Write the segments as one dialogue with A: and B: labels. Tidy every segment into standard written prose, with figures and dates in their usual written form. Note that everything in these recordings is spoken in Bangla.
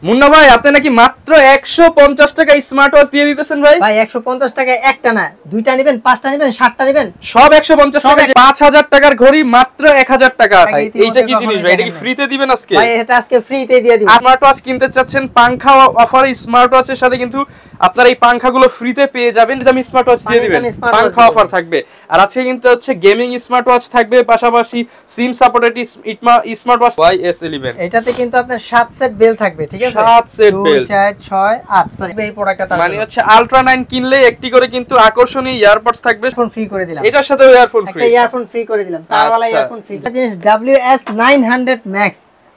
A: মুন্না ভাই আপনি নাকি মাত্র 150 টাকা স্মার্ট ওয়াচ দিয়ে দিতেছেন ভাই?
B: ভাই 150 টাকায় একটা না, দুইটা নেবেন, পাঁচটা নেবেন, 60টা নেবেন,
A: সব 150 টাকা। 5000 টাকার ঘড়ি মাত্র 1000 টাকা। এইটা কি জিনিস ভাই? এটা কি ফ্রিতে দিবেন আজকে?
B: ভাই এটা আজকে ফ্রিতে দিয়ে দিব।
A: স্মার্ট ওয়াচ কিনতে চাচ্ছেন, পাংখা অফার স্মার্ট ওয়াচের সাথে কিন্তু আপনারা এই পাংখাগুলো ফ্রিতে পেয়ে যাবেন। দামি স্মার্ট ওয়াচ দিয়ে দিবেন, পাংখা অফার থাকবে। আর আজকে কিন্তু হচ্ছে গেমিং স্মার্ট ওয়াচ থাকবে, পাশাপাশি SIM supported smart watch YS11।
B: এটাতে কিন্তু আপনার 7 সেট বেল থাকবে, ঠিক আছে?
A: 7 সেট বেল,
B: 2 4 6 8 সরি এই প্রোডাক্টটা
A: মানে হচ্ছে আলট্রা 9 কিনলে একটি করে কিন্তু আকর্ষণীয় ইয়ারপডস থাকবে।
B: ফোন ফ্রি করে দিলাম,
A: এটার সাথে ইয়ারফোন ফ্রি,
B: একটা ইয়ারফোন ফ্রি করে দিলাম, তারওয়ালা ইয়ারফোন ফ্রি। এটা জিনিস WS900 Max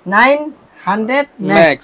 B: 900 Max,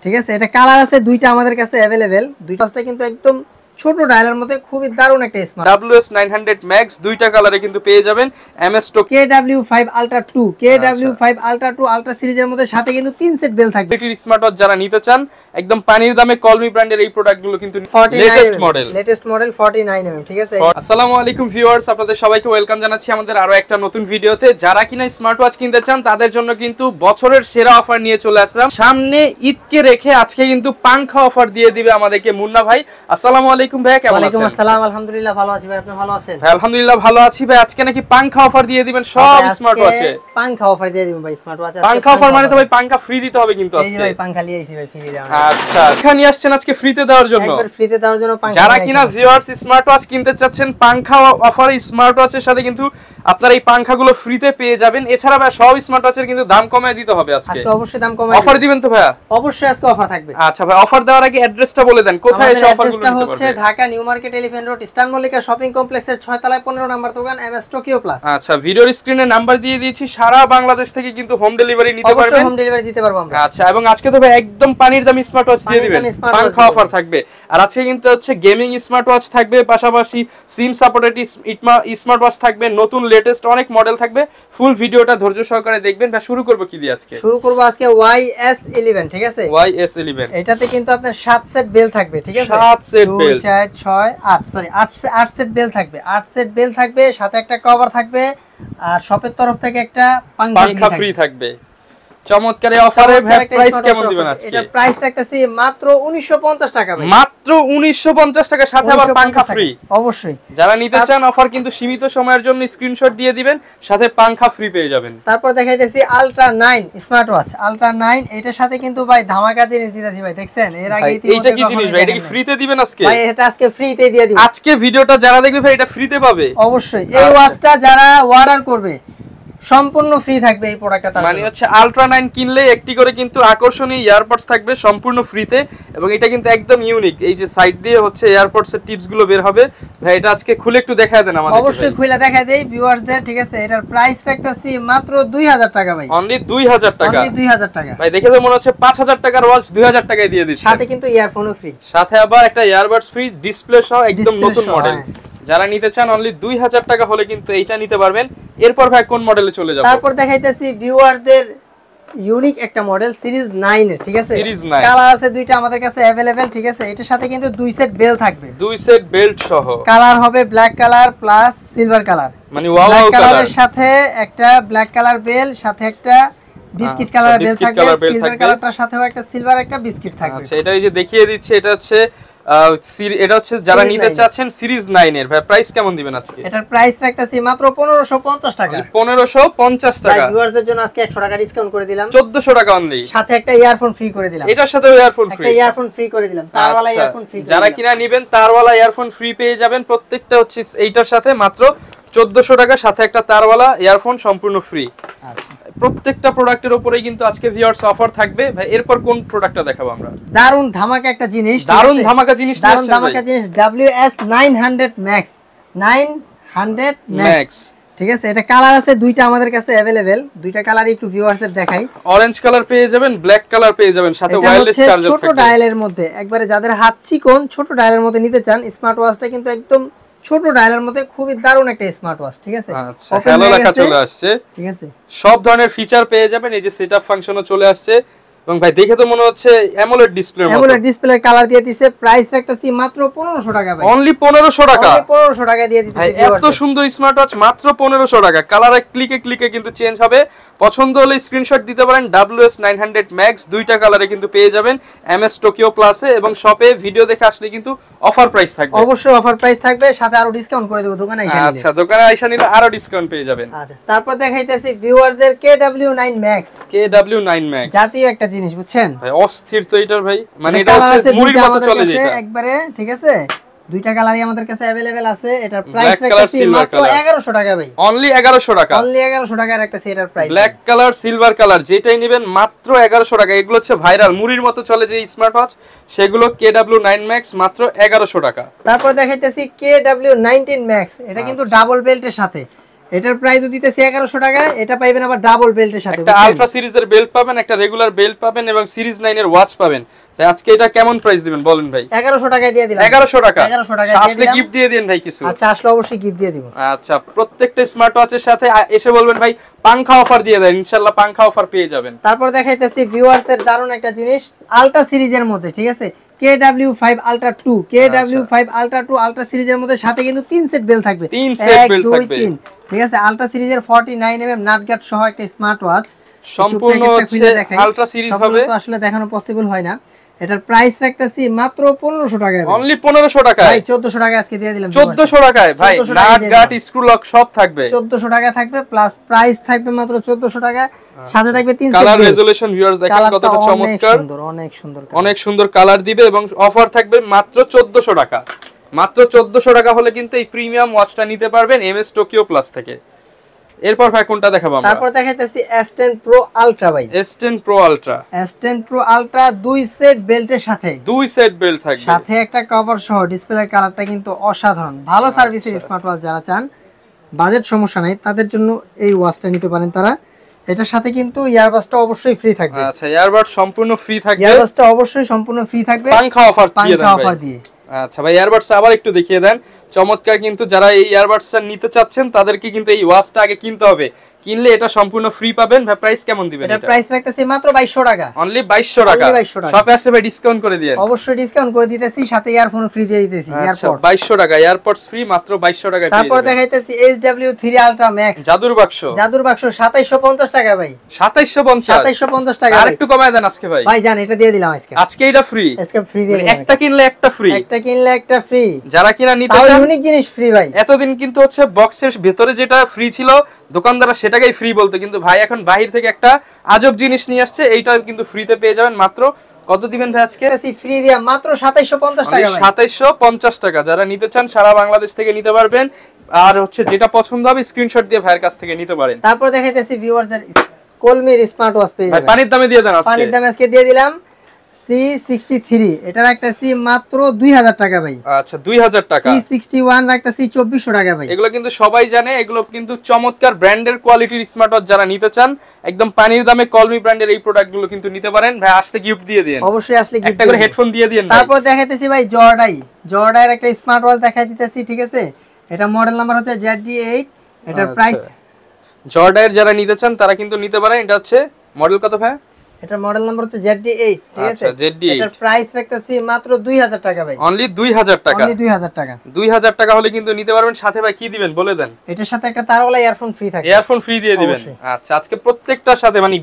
B: ঠিক আছে? এটা কালার আছে দুইটা আমাদের কাছে अवेलेबल। দুইটাটা কিন্তু একদম ছোট ডায়ালের মধ্যে খুবই দারুণ একটা স্মার্ট
A: WS900 Max দুইটা কালারে কিন্তু পেয়ে যাবেন। MS Stock
B: KW5 Ultra 2 KW5 Ultra 2 Ultra সিরিজের মধ্যে সাথে কিন্তু 3 সেট বেল থাকবে।
A: এটির স্মার্ট ওয়াচ যারা নিতে চান একদম পানির দামে কলমি ব্র্যান্ডের এই প্রোডাক্টগুলো কিন্তু লেটেস্ট মডেল 49 mm, ঠিক আছে? আসসালামু আলাইকুম ভিউয়ার্স, আপনাদের সবাইকে ওয়েলকাম জানাচ্ছি আমাদের আরো একটা নতুন ভিডিওতে। যারা কিনা স্মার্ট ওয়াচ কিনতে চান তাদের জন্য কিন্তু বছরের সেরা অফার নিয়ে চলে আসলাম। সামনে ঈদকে রেখে আজকে কিন্তু পাংখা অফার দিয়ে দিবে আমাদেরকে মুন্না ভাই। আসসালামু আলাইকুম ভাই, কেমন আছেন?
B: ওয়ালাইকুম আসসালাম, আলহামদুলিল্লাহ ভালো আছি ভাই, আপনি ভালো আছেন?
A: ভাই আলহামদুলিল্লাহ ভালো আছি ভাই। আজকে নাকি পাংখা অফার দিয়ে দিবেন সব স্মার্ট ওয়াচে?
B: পাংখা অফার দিয়ে দিবেন ভাই স্মার্ট ওয়াচে।
A: পাংখা অফার মানে তো ভাই পাংখা ফ্রি দিতে হবে কিন্তু আজকে।
B: এই যে ভাই পাংখা নিয়ে আইছি ভাই ফ্রি দেওয়ার।
A: আচ্ছা, এখানে আসছেন আজকে ফ্রিতে দেওয়ার জন্য?
B: একবার ফ্রিতে দেওয়ার জন্য পাংখা।
A: যারা কিনা ভিউয়ার্স স্মার্ট ওয়াচ কিনতে চাচ্ছেন, পাংখা অফার স্মার্ট ওয়াচের সাথে কিন্তু আপনারা এই পাংখাগুলো ফ্রিতে পেয়ে যাবেন। এছাড়া ভাই সব স্মার্ট ওয়াচের কিন্তু দাম কমায় দিতে হবে আজকে।
B: আজকে অবশ্যই দাম কমায়
A: অফার দিবেন তো ভাইয়া?
B: অবশ্যই আজকে অফার থাকবে।
A: আচ্ছা ভাই, অফার দেওয়ার আগে অ্যাড্রেসটা বলে দেন, কোথায় এসে অফারগুলো নিতে পারবে?
B: হচ্ছে Dhaka new market elephant road eastern Mallika shopping কমপ্লেক্সের 6 তলায় 15 নম্বর দোকান MS টোকিও প্লাস।
A: আচ্ছা, ভিডিওর স্ক্রিনে নাম্বার দিয়ে দিয়েছি, সারা বাংলাদেশ থেকে কিন্তু হোম ডেলিভারি নিতে পারবেন।
B: অবশ্যই হোম ডেলিভারি দিতে পারবো আমরা।
A: আচ্ছা, এবং আজকে তো ভাই একদম পানির দামি স্মার্ট ওয়াচ দিয়ে দিবেন, পাংখা অফার থাকবে। আর আজকে কিন্তু হচ্ছে গেমিং স্মার্ট ওয়াচ থাকবে, পাশাপাশি সিম সাপোর্টেড স্মার্ট ওয়াচ থাকবে, নতুন লেটেস্ট অনেক মডেল থাকবে। ফুল ভিডিওটা ধৈর্য সহকারে দেখবেন। ভাই শুরু করব কি দিয়ে আজকে?
B: শুরু করব আজকে YS11, ঠিক আছে?
A: YS11
B: এটাতে কিন্তু আপনার 7 সেট বেল থাকবে, ঠিক আছে?
A: 7 set bell,
B: 2 4 6 8 sorry 8 set bell থাকবে, 8 সেট বেল থাকবে, সাথে একটা কভার থাকবে, আর শপের তরফ থেকে একটা পাংখা ফ্রি থাকবে।
A: চমৎকার এই অফারে প্রাইস কেমন দিবেন আজকে?
B: এটা প্রাইস রাখতেছি মাত্র 1950 টাকা ভাই।
A: মাত্র 1950 টাকা, সাথে আবার পাংখা ফ্রি।
B: অবশ্যই
A: যারা নিতে চান অফার কিন্তু সীমিত সময়ের জন্য, স্ক্রিনশট দিয়ে দিবেন, সাথে পাংখা ফ্রি পেয়ে যাবেন।
B: তারপর দেখাইতেছি আলট্রা 9 স্মার্ট ওয়াচ। আলট্রা 9 এটার সাথে কিন্তু ভাই ধামাকা জিনিস দিতেছি ভাই, দেখছেন? এর আগে
A: এইটা কি জিনিস ভাই? এটা কি ফ্রিতে দিবেন আজকে?
B: ভাই এটা আজকে ফ্রিতে দিয়ে দিব।
A: আজকে ভিডিওটা যারা দেখবে ভাই এটা ফ্রিতে পাবে
B: অবশ্যই। এই ওয়াচটা যারা অর্ডার করবে সম্পূর্ণ ফ্রি থাকবে এই প্রোডাক্টটা।
A: মানে হচ্ছে আলট্রা 9 কিনলে একটি করে কিন্তু আকর্ষণীয় ইয়ারপডস থাকবে সম্পূর্ণ ফ্রিতে, এবং এটা কিন্তু একদম ইউনিক। এই যে সাইড দিয়ে হচ্ছে ইয়ারপডস এর টিপস গুলো বের হবে। ভাই এটা আজকে খুলে একটু দেখায় দেন আমাদের।
B: অবশ্যই খুলে দেখায় দেই ভিউয়ারদের, ঠিক আছে? এটার প্রাইস রাখতেছি মাত্র 2000 টাকা ভাই।
A: অনলি 2000 টাকা।
B: অনলি 2000 টাকা
A: ভাই দেখে তো মনে হচ্ছে 5000 টাকার ওয়াচ 2000 টাকায় দিয়ে দিচ্ছেন।
B: সাথে কিন্তু ইয়ারফোনও ফ্রি,
A: সাথে আবার একটা ইয়ারবাডস ফ্রি, ডিসপ্লে সহ একদম নতুন মডেল। যারা নিতে চান অনলি 2000 টাকা হলে কিন্তু এইটা নিতে পারবেন। এরপর ভাই কোন মডেলে চলে যাব?
B: তারপর দেখাইতেছি ভিউয়ারদের ইউনিক একটা মডেল সিরিজ 9 এর, ঠিক আছে?
A: সিরিজ 9
B: কালার আছে দুইটা আমাদের কাছে अवेलेबल, ঠিক আছে? এটার সাথে কিন্তু 2 সেট বেল থাকবে,
A: 2 সেট বেল্ট সহ।
B: কালার হবে black colour plus silver colour,
A: মানে ওয়াও ওয়াও
B: কালারের সাথে একটা ব্ল্যাক কালার বেল, সাথে একটা বিস্কিট কালার বেল থাকবে, সিলভার কালারটার সাথেও একটা সিলভার একটা বিস্কিট থাকবে।
A: আচ্ছা, এটা এই যে দেখিয়ে দিচ্ছে, এটা হচ্ছে যারা নিতে চাচ্ছেন সিরিজ 9 এর। ভাই প্রাইস কেমন দিবেন আজকে?
B: এটার প্রাইস রাখতেছি মাত্র 1550 টাকা।
A: 1550 টাকা।
B: ভাই ভিউয়ারদের জন্য আজকে 100 টাকা ডিসকাউন্ট করে দিলাম,
A: 1400 টাকা অনলি।
B: সাথে একটা ইয়ারফোন ফ্রি করে দিলাম।
A: এটার সাথে ইয়ারফোন ফ্রি,
B: একটা ইয়ারফোন ফ্রি করে দিলাম, তারওয়ালা ইয়ারফোন ফ্রি।
A: যারা কিনা নেবেন তারওয়ালা ইয়ারফোন ফ্রি পেয়ে যাবেন। প্রত্যেকটা হচ্ছে এইটার সাথে মাত্র 1400 টাকা, সাথে একটা তারওয়ালা ইয়ারফোন সম্পূর্ণ ফ্রি।
B: আচ্ছা,
A: প্রত্যেকটা প্রোডাক্টের উপরেই কিন্তু আজকে ভিউয়ার্স অফার থাকবে। ভাই এরপর কোন প্রোডাক্টটা দেখাবো আমরা?
B: দারুন ধামাকা একটা জিনিস,
A: দারুন ধামাকা জিনিস,
B: দারুন ধামাকা জিনিস WS900 Max 900 Max, ঠিক আছে? এটা কালার আছে দুইটা আমাদের কাছে अवेलेबल, দুইটা কালারই একটু ভিউয়ারদের দেখাই।
A: অরেঞ্জ কালার পেয়ে যাবেন, ব্ল্যাক কালার পেয়ে যাবেন, সাথে ওয়্যারলেস চার্জার থাকবে।
B: ছোট ডায়ালের মধ্যে, একবারে যাদের হাত চিকন ছোট ডায়ালের মধ্যে নিতে চান, স্মার্ট ওয়াচটা কিন্তু একদম ছোট ডায়ালের মধ্যে খুবই দারুণ একটা স্মার্ট ওয়াচ, ঠিক আছে?
A: আচ্ছা, হ্যালো লেখা চলে আসছে,
B: ঠিক আছে?
A: সব ধরনের ফিচার পেয়ে যাবেন। এই যে সেটআপ ফাংশনও চলে আসছে, এবং ভাই দেখে তো মনে হচ্ছে অ্যামোলেড ডিসপ্লের মতো।
B: অ্যামোলেড ডিসপ্লে কালার দিয়ে দিয়েছে, প্রাইস রাখতেছি মাত্র 1500 টাকা ভাই।
A: অনলি 1500 টাকা।
B: অনলি 1500 টাকা দিয়ে দিতেছি
A: ভাই, এত সুন্দর স্মার্ট ওয়াচ মাত্র 1500 টাকা। কালারে ক্লিকে ক্লিকে কিন্তু চেঞ্জ হবে। পছন্দ হলে স্ক্রিনশট দিতে পারেন। WS900 Max দুইটা কালারে কিন্তু পেয়ে যাবেন MS টোকিও প্লাসে, এবং শপে ভিডিও দেখে আসলে কিন্তু অফার প্রাইস থাকবে।
B: অবশ্যই অফার প্রাইস থাকবে, সাথে আরো ডিসকাউন্ট করে দেব দোকানে এসে নিলে।
A: আচ্ছা, দোকানে এসে নিলে আরো ডিসকাউন্ট পেয়ে যাবেন।
B: আচ্ছা, তারপর দেখাইতেছি ভিউয়ারদের KW9 Max।
A: KW9 Max
B: জাতীয় একটা জিনিস, বুঝছেন?
A: ভাই অস্থির তো এটার ভাই, মানে এটা হচ্ছে মুড়ির মতো চলে যায়
B: একবারে, ঠিক আছে? দুইটা কালারই আমাদের কাছে अवेलेबल আছে। এটার প্রাইস রাখতেছি মাত্র 1100 টাকা ভাই।
A: অনলি 1100 টাকা।
B: অনলি 1100 টাকা রাখতেছি এটার price.
A: Black colour, silver colour যেটাই নেবেন মাত্র 1100 টাকা। এগুলো হচ্ছে ভাইরাল মুড়ির মতো চলে যে স্মার্ট ওয়াচ, সেগুলো KW9 Max মাত্র 1100 টাকা।
B: তারপর দেখাইতেছি KW19 Max। এটা কিন্তু ডাবল বেল্টের সাথে। এটার প্রাইসও দিতেছি 1100 টাকা। এটা পাবেন আবার ডাবল বেল্টের সাথে।
A: একটা আলট্রা সিরিজের বেল্ট পাবেন, একটা রেগুলার বেল্ট পাবেন, এবং সিরিজ 9 এর ওয়াচ পাবেন। তাই আজকে এটা কেমন প্রাইস দিবেন বলেন ভাই?
B: 1100 টাকা দিয়ে দিলাম।
A: 1100 টাকা।
B: 1100 টাকা
A: আসলে গিফট দিয়ে দেন ভাই কিছু।
B: আচ্ছা, আসলে অবশ্যই গিফট দিয়ে দিব।
A: আচ্ছা, প্রত্যেকটা স্মার্ট ওয়াচের সাথে এসে বলবেন ভাই পাংখা অফার দিয়ে দেন, ইনশাআল্লাহ পাংখা অফার পেয়ে যাবেন।
B: তারপর দেখাইতেছি ভিউয়ারদের দারুণ একটা জিনিস, আলট্রা সিরিজের মধ্যে, ঠিক আছে? KW5 Ultra 2, KW5 Ultra 2 ultra সিরিজের মধ্যে সাথে কিন্তু 3 সেট বেল থাকবে।
A: 3 সেট বেল থাকবে,
B: 3, ঠিক আছে? আলট্রা সিরিজের 49mm নাট গার্ড সহ একটা স্মার্ট ওয়াচ,
A: সম্পূর্ণ হচ্ছে আলট্রা সিরিজ হবে।
B: তো আসলে দেখানো পসিবল হয় না। এটার প্রাইস রাখতেছি মাত্র 1500 টাকা।
A: অনলি 1500 টাকায়
B: ভাই 1400 টাকা আজকে দিয়ে দিলাম।
A: 1400 টাকায় ভাই, নাট গার্ড, স্ক্রু লক সব থাকবে।
B: 1400 টাকা থাকবে, প্লাস প্রাইস থাকবে মাত্র 1400 টাকা। সাথে থাকবে 3 সেট
A: কালার রেজোলিউশন। ভিউয়ার্স দেখেন কতটা চমৎকার,
B: অনেক সুন্দর,
A: অনেক সুন্দর কালার দিবে, এবং অফার থাকবে মাত্র 1400 টাকা। মাত্র 1400 টাকা হলে কিন্তু এই প্রিমিয়াম ওয়াচটা নিতে পারবেন MS টোকিও প্লাস থেকে। এরপর ভাই কোনটা দেখাবো আমরা?
B: তারপর দেখাইতেছি S10 Pro Ultra ভাই।
A: S10 Pro Ultra,
B: S10 Pro Ultra 2 set বেল্টের সাথে,
A: 2 সেট বেল্ট থাকবে,
B: সাথে একটা কভার সহ। ডিসপ্লের কালারটা কিন্তু অসাধারণ। ভালো সার্ভিসের স্মার্ট ওয়াচ যারা চান, বাজেট সমস্যা নাই, তাদের জন্য এই ওয়াচটা নিতে পারেন তারা। এটার সাথে কিন্তু ইয়ারবাডসটা অবশ্যই ফ্রি থাকবে।
A: আচ্ছা, ইয়ারবাড সম্পূর্ণ ফ্রি থাকবে।
B: ইয়ারবাডসটা অবশ্যই সম্পূর্ণ ফ্রি থাকবে,
A: পাংখা অফার
B: দিয়ে।
A: আচ্ছা ভাই, ইয়ারবাডস আবার একটু দেখিয়ে দেন। চমৎকার, কিন্তু যারা এই ইয়ারবাডসটা নিতে চাচ্ছেন তাদেরকে কিন্তু এই ওয়াচটা আগে কিনতে হবে। কিনলে এটা সম্পূর্ণ ফ্রি পাবেন। ভাই প্রাইস কেমন দিবেন?
B: এটা প্রাইস রাখতেছি মাত্র 2200 টাকা।
A: অনলি 2200 টাকা। শপে আসলে ভাই ডিসকাউন্ট করে দিয়েন।
B: অবশ্যই ডিসকাউন্ট করে দিতেছি, সাথে ইয়ারফোনও ফ্রি দিয়ে দিতেছি।
A: আচ্ছা, 2200 টাকা এয়ারপডস ফ্রি, মাত্র 2200 টাকায়।
B: তারপর দেখাইতেছি HW3 Ultra Max
A: জাদুর বাক্স।
B: 2750 টাকা ভাই।
A: 2750
B: টাকা।
A: আর একটু কমায় দেন আজকে ভাই।
B: ভাই জান, এটা দিয়ে দিলাম আজকে।
A: আজকে এটা ফ্রি।
B: আজকে ফ্রি দিয়ে দিলাম।
A: একটা কিনলে একটা ফ্রি।
B: একটা কিনলে একটা ফ্রি।
A: যারা কিনা নিতে
B: চান,
A: চান,
B: ইউনিক জিনিস ফ্রি ভাই।
A: এতদিন কিন্তু হচ্ছে বক্সের ভিতরে যেটা ফ্রি ছিল দোকানদাররা সেটাকেই ফ্রি বলতো, কিন্তু ভাই এখন বাহির থেকে একটা আজব জিনিস নিয়ে আসছে, এইটা কিন্তু ফ্রিতে পেয়ে যাবেন। মাত্র কত দিবেন ভাই আজকে?
B: ফ্রি দিয়া মাত্র 2750 টাকা ভাই।
A: 2750 টাকা। যারা নিতে চান সারা বাংলাদেশ থেকে নিতে পারবেন। আর হচ্ছে যেটা পছন্দ হবে স্ক্রিনশট দিয়ে ভাইয়ের কাছ থেকে নিতে পারেন।
B: তারপর দেখাইতেছি ভিউয়ারদের কলমির স্মার্ট ওয়াচ পেয়ে যাবেন।
A: পানির দামে দিয়ে দেন আজকে।
B: পানির দামে আজকে দিয়ে দিলাম C63। এটা রাখতেছি মাত্র 2000 টাকা ভাই।
A: আচ্ছা, 2000 টাকা।
B: C61 রাখতেছি 2400 টাকা ভাই।
A: এগুলো কিন্তু সবাই জানে, এগুলো কিন্তু চমৎকার ব্র্যান্ডের কোয়ালিটির স্মার্ট ওয়াচ। যারা নিতে চান একদম পানির দামে কলমি ব্র্যান্ডের এই প্রোডাক্টগুলো কিন্তু নিতে পারেন। ভাই আসলে গিফট দিয়ে দেন।
B: অবশ্যই আসলে গিফট
A: একটা করে হেডফোন দিয়ে দেন।
B: তারপর দেখাইতেছি ভাই জর্ডাইয়ের একটা স্মার্ট ওয়াচ দেখাই দিতেছি, ঠিক আছে? এটা মডেল নাম্বার হচ্ছে ZD8। এটার প্রাইস,
A: জর্ডাইয়ের যারা নিতে চান তারা কিন্তু নিতে পারেন। এটা হচ্ছে মডেল কত ভাই?
B: এটা মডেল নাম্বার হচ্ছে ZD8, ঠিক আছে? এটার প্রাইস রাখতেছি মাত্র 2000 টাকা ভাই।
A: অনলি 2000 টাকা।
B: অনলি 2000 টাকা।
A: 2000 টাকা হলে কিন্তু নিতে পারবেন। সাথে ভাই কি দিবেন বলে দেন?
B: এটার সাথে একটা তারওয়ালা ইয়ারফোন ফ্রি থাকবে।
A: ইয়ারফোন ফ্রি দিয়ে দিবেন। আচ্ছা, আজকে প্রত্যেকটার সাথে মানে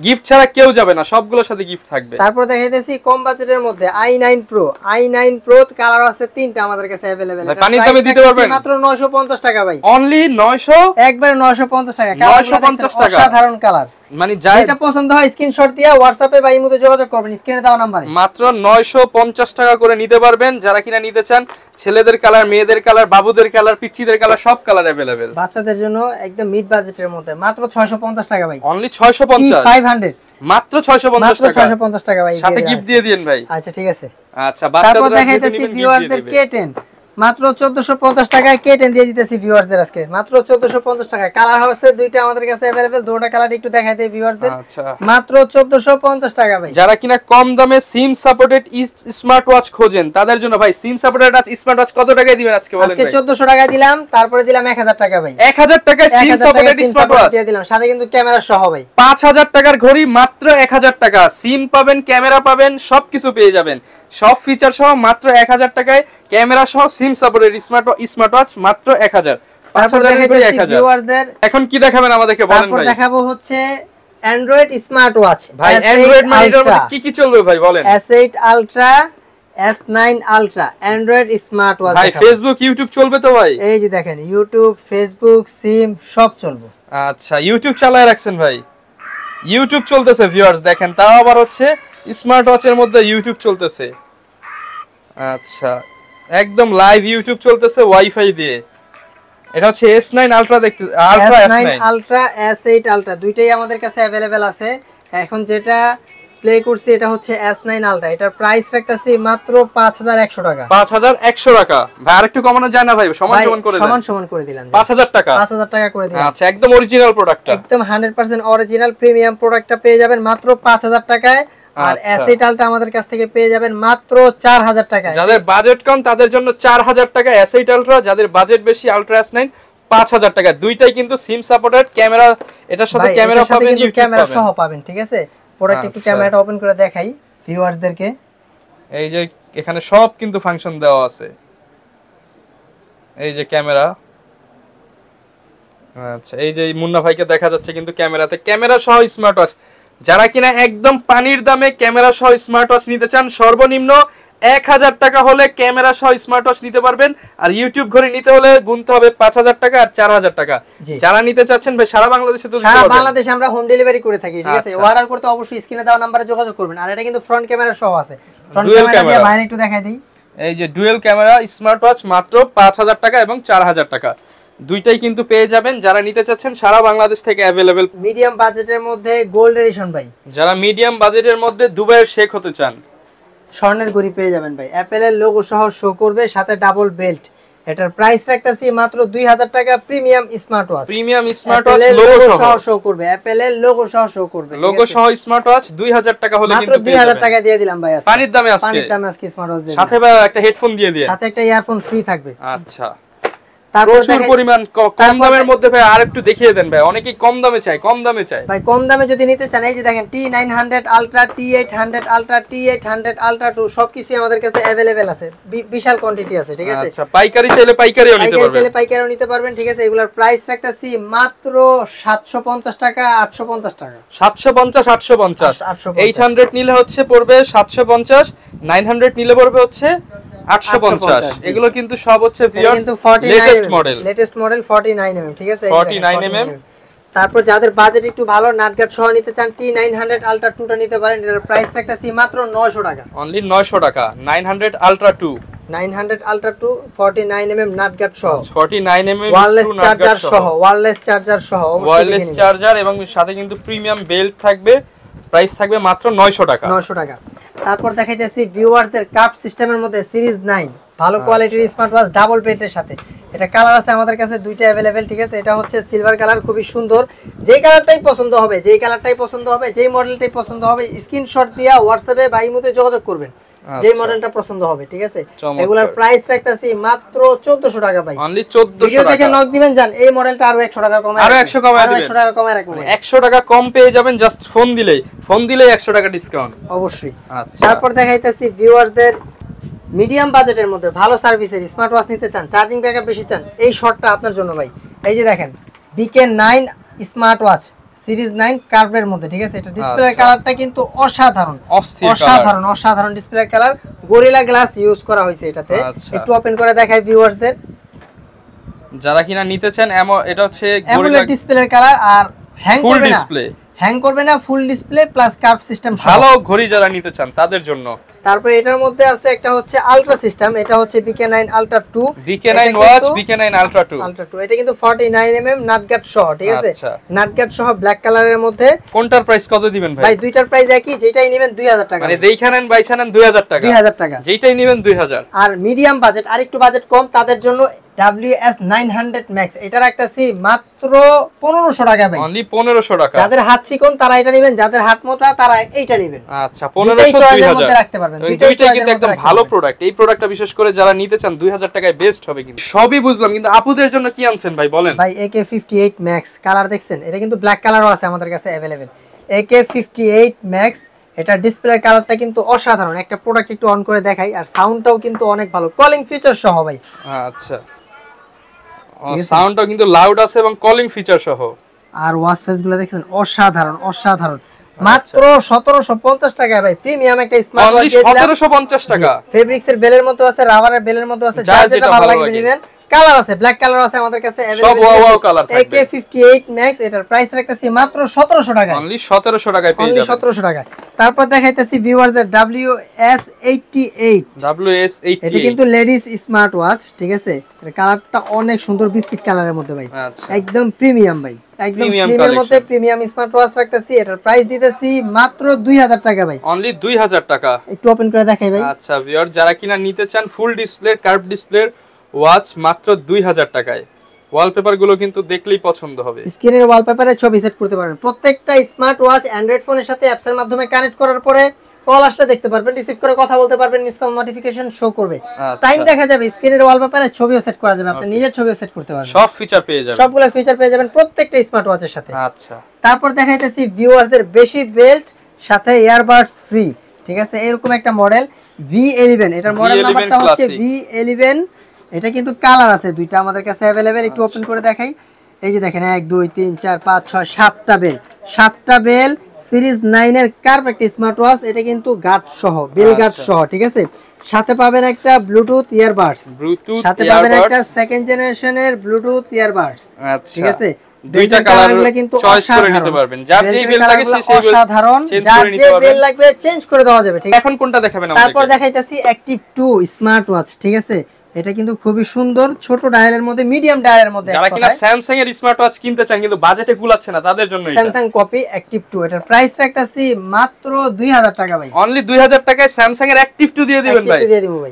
A: গিফট ছাড়া কেউ যাবে না, সবগুলোর সাথে গিফট থাকবে।
B: তারপর দেখাইতেছি কম বাজেটের মধ্যে i9 Pro কালার আছে 3টা আমাদের কাছে अवेलेबल।
A: পানির দামে দিতে পারবেন
B: মাত্র 950 টাকা ভাই।
A: অনলি 900,
B: একবারে 950 টাকা।
A: 950 টাকা।
B: সাধারণ কালার।
A: মানে
B: যেটা পছন্দ হয় স্ক্রিনশট দিয়ে WhatsApp-এ বা ইমোতে যোগাযোগ করবেন, স্ক্রিনে দেওয়া নম্বরে।
A: মাত্র 950 টাকা করে নিতে পারবেন। যারা কিনা নিতে চান, ছেলেদের কালার, মেয়েদের কালার, বাবুদের কালার, পিচ্চিদের কালার, সব কালার अवेलेबल।
B: বাচ্চাদের জন্য একদম মিড বাজেটের মধ্যে মাত্র 650 টাকা ভাই।
A: অনলি 650,
B: 500
A: মাত্র 650 টাকা।
B: 650 টাকা ভাই।
A: সাথে গিফট দিয়ে দেন ভাই।
B: আচ্ছা, ঠিক আছে।
A: আচ্ছা, বাচ্চাদের
B: তারপর দেখাইতেছি ভিউয়ারদের K10 মাত্র 1450 টাকায় কেটেন দিয়ে দিতেছি ভিউয়ারদের আজকে মাত্র 1450 টাকায়। কালার আছে দুইটা আমাদের কাছে अवेलेबल, দুটো কালার একটু দেখাই দেই ভিউয়ারদের।
A: আচ্ছা
B: মাত্র 1450 টাকা ভাই।
A: যারা কিনা কম দামে সিম সাপোর্টেড স্মার্ট ওয়াচ খোঁজেন তাদের জন্য ভাই সিম সাপোর্টেড স্মার্ট ওয়াচ কত টাকায় দিবেন আজকে বলেন ভাই?
B: আজকে 1400 টাকা দিলাম, তারপরে দিলাম 1000 টাকা ভাই।
A: 1000 টাকায় সিম সাপোর্টেড স্মার্ট ওয়াচ
B: দিয়ে দিলাম, সাথে কিন্তু ক্যামেরা সহ ভাই।
A: 5000 টাকার ঘড়ি মাত্র 1000 টাকা, সিম পাবেন, ক্যামেরা পাবেন, সবকিছু পেয়ে যাবেন, সব ফিচার সহ মাত্র 1000 টাকায়, ক্যামেরা সহ সিম সাপোর্টেড স্মার্ট ওয়াচ মাত্র 1000। 5000 এর ঘড়ি 1000। এখন কি দেখাবেন আমাদেরকে বলেন ভাই?
B: তারপর দেখাবো হচ্ছে অ্যান্ড্রয়েড স্মার্ট ওয়াচ।
A: ভাই অ্যান্ড্রয়েড মানিটার মধ্যে কি চলবে ভাই বলেন?
B: S8 ultra, S9 ultra Android smart watch.
A: ভাই ফেসবুক ইউটিউব চলবে তো ভাই?
B: এই যে দেখেন ইউটিউব, ফেসবুক, সিম সব চলবে।
A: আচ্ছা ইউটিউব চালায় রাখছেন ভাই? ইউটিউব চলতেছে ভিউয়ার্স, দেখেন তাও আবার হচ্ছে স্মার্ট ওয়াচের মধ্যে ইউটিউব চলতেছে। আচ্ছা একদম লাইভ ইউটিউব চলতেছে ওয়াইফাই দিয়ে। এটা হচ্ছে S9 আলট্রা, দেখতে ultra S9
B: ultra, S8 ultra দুইটাই আমাদের কাছে अवेलेबल আছে। এখন যেটা প্লে করছি এটা হচ্ছে S9 আলট্রা, এটার প্রাইস রাখতেছি মাত্র 5100 টাকা।
A: 5100 টাকা ভাই, আরেকটু কমানো যায় না ভাই? সমান করে দেন।
B: সমান করে দিলাম
A: 5000 টাকা।
B: 5000 টাকা করে দিলাম।
A: আচ্ছা একদম অরিজিনাল প্রোডাক্টটা,
B: একদম 100% অরিজিনাল প্রিমিয়াম প্রোডাক্টটা পেয়ে যাবেন মাত্র 5000 টাকায়। আর S8 আলট্রা আমাদের কাছ থেকে পেয়ে যাবেন মাত্র 4000 টাকায়।
A: যাদের বাজেট কম তাদের জন্য 4000 টাকা S8 আলট্রা, যাদের বাজেট বেশি আলট্রা S9 5000 টাকা। দুইটাই কিন্তু সিম সাপোর্টেড, ক্যামেরা এটার সাথে ক্যামেরা পাবেন, ইউটিউব
B: ক্যামেরা সহ পাবেন। ঠিক আছে, প্রোডাক্ট একটু ক্যামেরাটা ওপেন করে দেখাই ভিউয়ারদেরকে।
A: এই যে এখানে সব কিন্তু ফাংশন দেওয়া আছে, এই যে ক্যামেরা। আচ্ছা এই যে মুন্না ভাইকে দেখা যাচ্ছে কিন্তু ক্যামেরাতে, ক্যামেরা সহ স্মার্ট ওয়াচ। যারা কিনা একদম পানির দামে ক্যামেরা সহ স্মার্ট ওয়াচ নিতে চান, সর্বনিম্ন 1000 টাকা হলে ক্যামেরা সহ স্মার্ট ওয়াচ নিতে পারবেন। আর ইউটিউব ঘড়ি নিতে হলে গুনতে হবে 5000 টাকা আর 4000 টাকা। যারা নিতে চাচ্ছেন ভাই সারা বাংলাদেশে তো
B: সারা বাংলাদেশে আমরা হোম ডেলিভারি করে থাকি। ঠিক আছে, অর্ডার করতে অবশ্যই স্ক্রিনে দেওয়া নম্বরে যোগাযোগ করবেন। আর এটা কিন্তু ফ্রন্ট ক্যামেরা সহ আছে। ফ্রন্ট ক্যামেরা দিয়ে বাইরে একটু দেখাই দেই।
A: এই যে ডুয়াল ক্যামেরা স্মার্ট ওয়াচ মাত্র 5000 টাকা এবং 4000 টাকা, দুইটাই কিন্তু পেয়ে যাবেন। যারা নিতে চাচ্ছেন সারা বাংলাদেশ থেকে अवेलेबल।
B: মিডিয়াম বাজেটের মধ্যে গোল্ড এডিশন ভাই,
A: যারা মিডিয়াম বাজেটের মধ্যে দুবাইয়ের শেখ হতে চান,
B: স্বর্ণের ঘড়ি পেয়ে যাবেন ভাই। অ্যাপেলের লোগো সহ শো করবে, সাথে ডাবল বেল্ট। এটার প্রাইস রাখতেছি মাত্র 2000 টাকা। Premium smart watch,
A: premium smart watch logo সহ
B: শো করবে, অ্যাপেলের লোগো সহ শো করবে।
A: লোগো সহ স্মার্ট ওয়াচ 2000 টাকা হলে কিন্তু
B: মাত্র 2000 টাকা দিয়ে দিলাম ভাই আজকে।
A: পানির দামে
B: আজকে স্মার্ট ওয়াচ দেব,
A: সাথে ভাই একটা হেডফোন দিয়ে দিয়ে,
B: সাথে একটা ইয়ারফোন ফ্রি থাকবে।
A: আচ্ছা প্রচুর পরিমাণ কম দামের মধ্যে ভাই আরেকটু দেখিয়ে দেন ভাই, অনেকেই কম দামে চায়, কম দামে চায়
B: ভাই। কম দামে যদি নিতে চান এই যে দেখেন T900 ultra, T800 ultra, T800 ultra 2 সবকিছু আমাদের কাছে अवेलेबल আছে, বিশাল কোয়ান্টিটি আছে। ঠিক আছে,
A: আচ্ছা পাইকারি চাইলে পাইকারিও নিতে পারবেন,
B: পাইকারিও নিতে পারবেন। ঠিক আছে, এগুলোর প্রাইস রাখতেছি মাত্র 750 টাকা, 850 টাকা,
A: 750 850। 800 নিলে হচ্ছে পড়বে 750, 900 নিলে পড়বে হচ্ছে 850। এগুলো কিন্তু সব হচ্ছে ভিউয়ার্স লেটেস্ট
B: মডেল 49mm। ঠিক আছে,
A: 49mm।
B: তারপর যাদের বাজেট একটু ভালো নাটগাট সহ নিতে চান T900 আলট্রা 2টা নিতে পারেন। এর প্রাইস রাখতেছি মাত্র 900 টাকা,
A: অনলি 900 টাকা। 900 আলট্রা 2,
B: 900 আলট্রা 2 49mm নাটগাট সহ,
A: 49mm
B: ওয়্যারলেস চার্জার সহ, ওয়্যারলেস চার্জার
A: এবং সাথে কিন্তু প্রিমিয়াম বেল্ট থাকবে। প্রাইস থাকবে মাত্র 900 টাকা।
B: 900 টাকা। তারপর দেখাইতেছি ভিউয়ারদের কাপ সিস্টেমের মধ্যে সিরিজ 9 ভালো কোয়ালিটির স্মার্ট ওয়াচ ডাবল প্লেটের সাথে। এটা কালার আছে আমাদের কাছে দুইটা अवेलेबल। ঠিক আছে, এটা হচ্ছে সিলভার কালার, খুবই সুন্দর। যেই কালারটাই পছন্দ হবে, যেই মডেলটাই পছন্দ হবে স্ক্রিনশট দিয়া হোয়াটসঅ্যাপে বা ইমোতে যোগাযোগ করবেন, যেই মডেলটা পছন্দ হবে। ঠিক আছে, এগুলার প্রাইস রাখতেছি মাত্র 1400 টাকা ভাই,
A: অনলি 1400
B: ভিডিও দেখে নক দিবেন। জান এই মডেলটা আরো 100 টাকা কমায়,
A: আরো 100 কমায় দিবেন,
B: 100 টাকা কমায় রাখবেন,
A: 100 টাকা কম পেয়ে যাবেন জাস্ট ফোন দিলেই 100 টাকা ডিসকাউন্ট
B: অবশ্যই।
A: আচ্ছা
B: তারপর দেখাইতেছি ভিউয়ারদের মিডিয়াম বাজেটের মধ্যে ভালো সার্ভিসের স্মার্ট ওয়াচ নিতে চান, চার্জিং ব্যাকআপ বেশি চান, এই শর্টটা আপনার জন্য ভাই। এই যে দেখেন BK9 স্মার্ট ওয়াচ সিরিজ 9 কার্ভের মধ্যে। ঠিক আছে, এটা ডিসপ্লে কালারটা কিন্তু অসাধারণ display colour, gorilla glass use করা হয়েছে এটাতে। একটু ওপেন করে দেখাই ভিউয়ারদের,
A: যারা কিনা নিতে চান। এটা হচ্ছে
B: অ্যামোলেড ডিসপ্লে কালার, আর হ্যাং করবে না, হ্যাং করবে না, full display plus curve system.
A: ভালো ঘড়ি যারা নিতে চান তাদের জন্য।
B: তারপর এটার মধ্যে আছে একটা হচ্ছে আলট্রা সিস্টেম, এটা হচ্ছে BK9 Ultra 2,
A: BK9 watch, BK9 Ultra 2।
B: এটা কিন্তু 49mm নাটগার্ড সহ, ঠিক আছে? নাটগার্ড সহ ব্ল্যাক কালারের মধ্যে।
A: কোনটার প্রাইস কত দিবেন ভাই?
B: ভাই দুইটার প্রাইস একই, যেটাই নেবেন 2000 টাকা।
A: মানে দেখানেন বাইছানেন 2000 টাকা।
B: 2000 টাকা।
A: যেটাই নেবেন 2000।
B: আর মিডিয়াম বাজেট, আরেকটু বাজেট কম, তাদের জন্য WS900 Max এটা রাখতেছি মাত্র 1500 টাকা ভাই।
A: অনলি 1500 টাকা।
B: যাদের হাত চিকন তারা এটা নেবেন, যাদের হাত মোটা তারা এইটা নেবেন।
A: আচ্ছা 1500 2000
B: মধ্যে রাখতে পারবেন।
A: দুইটাই কিন্তু একদম ভালো প্রোডাক্ট। এই প্রোডাক্টটা বিশেষ করে যারা নিতে চান 2000 টাকায় বেস্ট হবে কিন্তু। সবই বুঝলাম, কিন্তু আপুদের জন্য কি আনছেন ভাই বলেন?
B: ভাই AK58 Max কালার দেখছেন? এটা কিন্তু ব্ল্যাক কালারও আছে আমাদের কাছে अवेलेबल। AK58 Max এটা ডিসপ্লের কালারটা কিন্তু অসাধারণ। একটা প্রোডাক্ট একটু অন করে দেখাই, আর সাউন্ডটাও কিন্তু অনেক ভালো, কলিং ফিচার সহ ভাই।
A: আচ্ছা সাউন্ডটাও কিন্তু লাউড আছে এবং কলিং ফিচার সহ।
B: আর ওয়াচ ফেসগুলো দেখছেন? অসাধারণ অসাধারণ। মাত্র 1750 টাকা ভাই। প্রিমিয়াম একটা স্মার্ট ওয়াচ দিয়ে দিলাম
A: 1750 টাকা।
B: ফেব্রিক্স এর বেলের মতো আছে, রাবারের বেলের মতো আছে, যার যেটা ভালো লাগবে নেবেন। কালার আছে, ব্ল্যাক কালার আছে আমাদের কাছে अवेलेबल।
A: সব ওয়াও কালার থাকবে।
B: AK58 Max এটার প্রাইস রাখতেছি মাত্র 1700 টাকা।
A: অনলি 1700 টাকায় পেয়ে যাবেন।
B: অনলি 1700 টাকা। তারপর দেখাইতেছি ভিউয়ারস এর WS88।
A: WS88
B: এটা কিন্তু লেডিস স্মার্ট ওয়াচ, ঠিক আছে? এর কালারটা অনেক সুন্দর, বিস্কিট কালারের মধ্যে ভাই।
A: আচ্ছা
B: একদম প্রিমিয়াম ভাই, একদম স্লিমের মধ্যে প্রিমিয়াম স্মার্ট ওয়াচ রাখতেছি। এটার প্রাইস দিতেছি মাত্র 2000 টাকা ভাই।
A: অনলি 2000 টাকা।
B: একটু ওপেন করে দেখাই ভাই।
A: আচ্ছা ভিউয়ার যারা কিনা নিতে চান ফুল ডিসপ্লে কার্ভ ডিসপ্লের ওয়াচ মাত্র 2000 টাকায়। ওয়ালপেপার গুলো কিন্তু দেখলেই পছন্দ হবে।
B: স্ক্রিনের ওয়ালপেপারে ছবি সেট করতে পারবেন। প্রত্যেকটা স্মার্ট ওয়াচ অ্যান্ড্রয়েড ফোনের সাথে অ্যাপস এর মাধ্যমে কানেক্ট করার পরে কল আসলে দেখতে পারবেন, রিসিভ করে কথা বলতে পারবেন, মিস কল নোটিফিকেশন শো করবে, টাইম দেখা যাবে, স্ক্রিনের ওয়ালপেপারে ছবিও সেট করা যাবে, আপনি নিজের ছবিও সেট করতে পারবেন।
A: সব ফিচার পেয়ে যাবেন,
B: সবগুলো ফিচার পেয়ে যাবেন প্রত্যেকটা স্মার্ট ওয়াচের সাথে।
A: আচ্ছা
B: তারপর দেখাইতেছি ভিউয়ারদের বেশি বেল্ট সাথে ইয়ারবাডস ফ্রি, ঠিক আছে? এরকম একটা মডেল V11, এটার মডেল নাম্বারটা হচ্ছে V11। এটা কিন্তু কালার আছে দুইটা আমাদের কাছে अवेलेबल। একটু ওপেন করে দেখাই। এই যে দেখেন 1 2 3 4 5 6 7টা বেল, 7টা বেল সিরিজ 9 এর কার্ভ একটা স্মার্ট ওয়াচ। এটা কিন্তু গার্ড সহ, বেল গার্ড সহ, ঠিক আছে? সাথে পাবেন একটা ব্লুটুথ ইয়ারবাডস, সাথে পাবেন একটা সেকেন্ড জেনারেশনের ব্লুটুথ ইয়ারবাডস।
A: আচ্ছা
B: ঠিক আছে?
A: দুইটা কালারগুলো কিন্তু চয়েস করে নিতে পারবেন, যার যেই বেল লাগে সেই
B: অসাধারণ, যার যে বেল লাগবে চেঞ্জ করে দেওয়া যাবে, ঠিক আছে?
A: এখন কোনটা দেখাবেন আমাদের?
B: তারপর দেখাইতাছি অ্যাক্টিভ 2 স্মার্ট ওয়াচ, ঠিক আছে? এটা কিন্তু খুবই সুন্দর, ছোট ডায়ালের মধ্যে, মিডিয়াম ডায়ালের মধ্যে।
A: যারা কিনা স্যামসাং এর স্মার্ট ওয়াচ কিনতে চান কিন্তু বাজেটে কুলাচ্ছে না তাদের জন্য এটা
B: স্যামসাং কপি অ্যাক্টিভ 2। এটার প্রাইস রাখতাছি মাত্র 2000 টাকা ভাই।
A: অনলি 2000 টাকায় স্যামসাং এর অ্যাক্টিভ 2 দিয়ে দিবেন ভাই।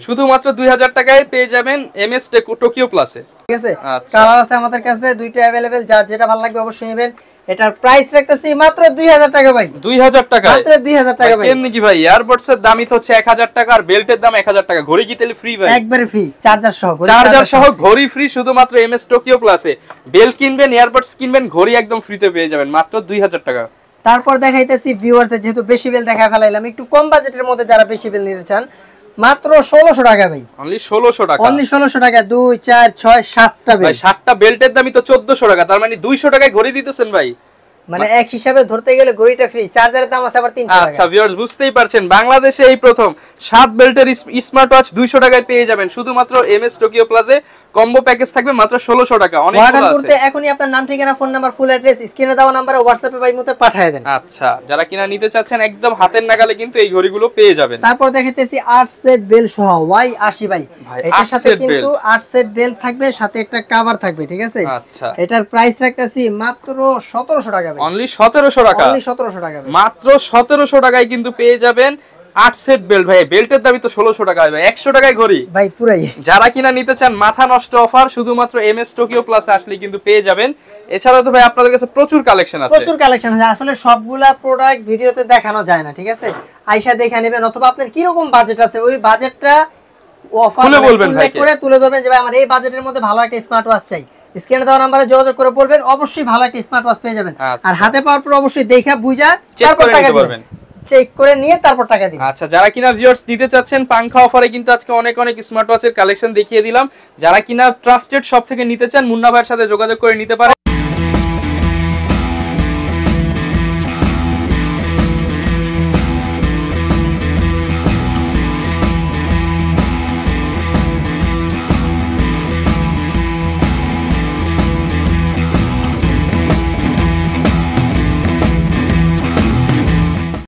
A: শুধুমাত্র 2000 টাকায় পেয়ে যাবেন এমএস টোকিও প্লাসে,
B: ঠিক আছে? কালার আছে আমাদের কাছে দুইটা अवेलेबल, যার যেটা ভালো লাগবে অবশ্যই নেবেন। এটার প্রাইস রাখতেছি মাত্র 2000 টাকা ভাই।
A: 2000 টাকা,
B: মাত্র 2000 টাকা ভাই।
A: কেন কি ভাই? ইয়ারবাডস এর দামই তো হচ্ছে 1000 টাকা আর বেল্টের দাম 1000 টাকা। ঘড়ি কি তাহলে ফ্রি ভাই?
B: একবারে ফ্রি, চার্জার সহ,
A: চার্জার সহ ঘড়ি ফ্রি শুধুমাত্র এমএস টোকিও প্লাসে। বেল কিনবেন, ইয়ারবাডস কিনবেন, ঘড়ি একদম ফ্রিতে পেয়ে যাবেন মাত্র 2000 টাকা।
B: তারপর দেখাইতেছি ভিউয়ারদের, যেহেতু বেশি বেল দেখা ফেলাইলাম, একটু কম বাজেটের মধ্যে যারা বেশি বেল নিতে চান মাত্র 1600 টাকা ভাই।
A: অনলি 1600 টাকা।
B: অনলি 1600 টাকা। 2 4 6 7টা বেল
A: ভাই, 7টা বেল্টের দামই তো 1400 টাকা। তার মানে 200 টাকায় ঘড়ি দিতেছেন ভাই।
B: মানে এক হিসাবে ধরতে গেলে ঘড়িটা ফ্রি, চার্জারের দাম আছে আবার 300 টাকা।
A: আচ্ছা ভিউয়ার্স বুঝতেই পারছেন, বাংলাদেশে এই প্রথম 7 বেল্টের স্মার্ট ওয়াচ 200 টাকায় পেয়ে যাবেন শুধুমাত্র এমএস টোকিও প্লাসে। কম্বো প্যাকেজ থাকবে মাত্র 1600 টাকা। অনেক
B: অর্ডার করতে এখনই আপনার নাম, ঠিকানা, ফোন নাম্বার, ফুল অ্যাড্রেস স্ক্রিনে দেওয়া নম্বরে WhatsApp এ বাই মতে পাঠিয়ে দেন।
A: আচ্ছা যারা কিনা নিতে চাচ্ছেন একদম হাতের নাগালে কিন্তু এই ঘড়িগুলো পেয়ে যাবেন।
B: তারপর দেখাইতেছি 8 সেট বেল সহ Y80 ভাই। এটার সাথে কিন্তু 8 সেট বেল থাকবে, সাথে একটা কভার থাকবে, ঠিক আছে?
A: আচ্ছা
B: এটার প্রাইস রাখতেছি মাত্র 1700 টাকা ভাই।
A: অনলি 1700 টাকা।
B: অনলি 1700 টাকা ভাই।
A: মাত্র 1700 টাকায় কিন্তু পেয়ে যাবেন 8 সেট বেল্ট ভাই। বেল্টের দামই তো 1600 টাকা ভাই, 100 টাকায় ঘড়ি
B: ভাই পুরাই।
A: যারা কিনা নিতে চান মাথা নষ্ট অফার, শুধুমাত্র এমএস টোকিও প্লাসে আসলে কিন্তু পেয়ে যাবেন। এছাড়াও তো ভাই আপনাদের কাছে প্রচুর কালেকশন আছে।
B: প্রচুর কালেকশন আছে, আসলে সবগুলা প্রোডাক্ট ভিডিওতে দেখানো যায় না, ঠিক আছে? আয়শা দেখে নেবেন, অথবা আপনার কি রকম বাজেট আছে ওই বাজেটটা অফার
A: তুলে বলবেন ভাই,
B: করে তুলে ধরবেন যে ভাই আমার এই বাজেটের মধ্যে ভালো একটা স্মার্ট ওয়াচ চাই। স্ক্রিনে দেওয়া নম্বরে যোগাযোগ করে বলবেন, অবশ্যই ভালো একটা স্মার্ট ওয়াচ পেয়ে যাবেন। আর হাতে পাওয়ার পর অবশ্যই দেখা বুঝা তারপর টাকা দিবেন, চেক করে নিয়ে তারপর টাকা দিবেন।
A: আচ্ছা যারা কিনা ভিউয়ার্স নিতে চাচ্ছেন পাংখা অফারে কিন্তু আজকে অনেক স্মার্ট ওয়াচের কালেকশন দেখিয়ে দিলাম। যারা কিনা ট্রাস্টেড শপ থেকে নিতে চান মুন্না ভাইয়ের সাথে যোগাযোগ করে নিতে পারেন।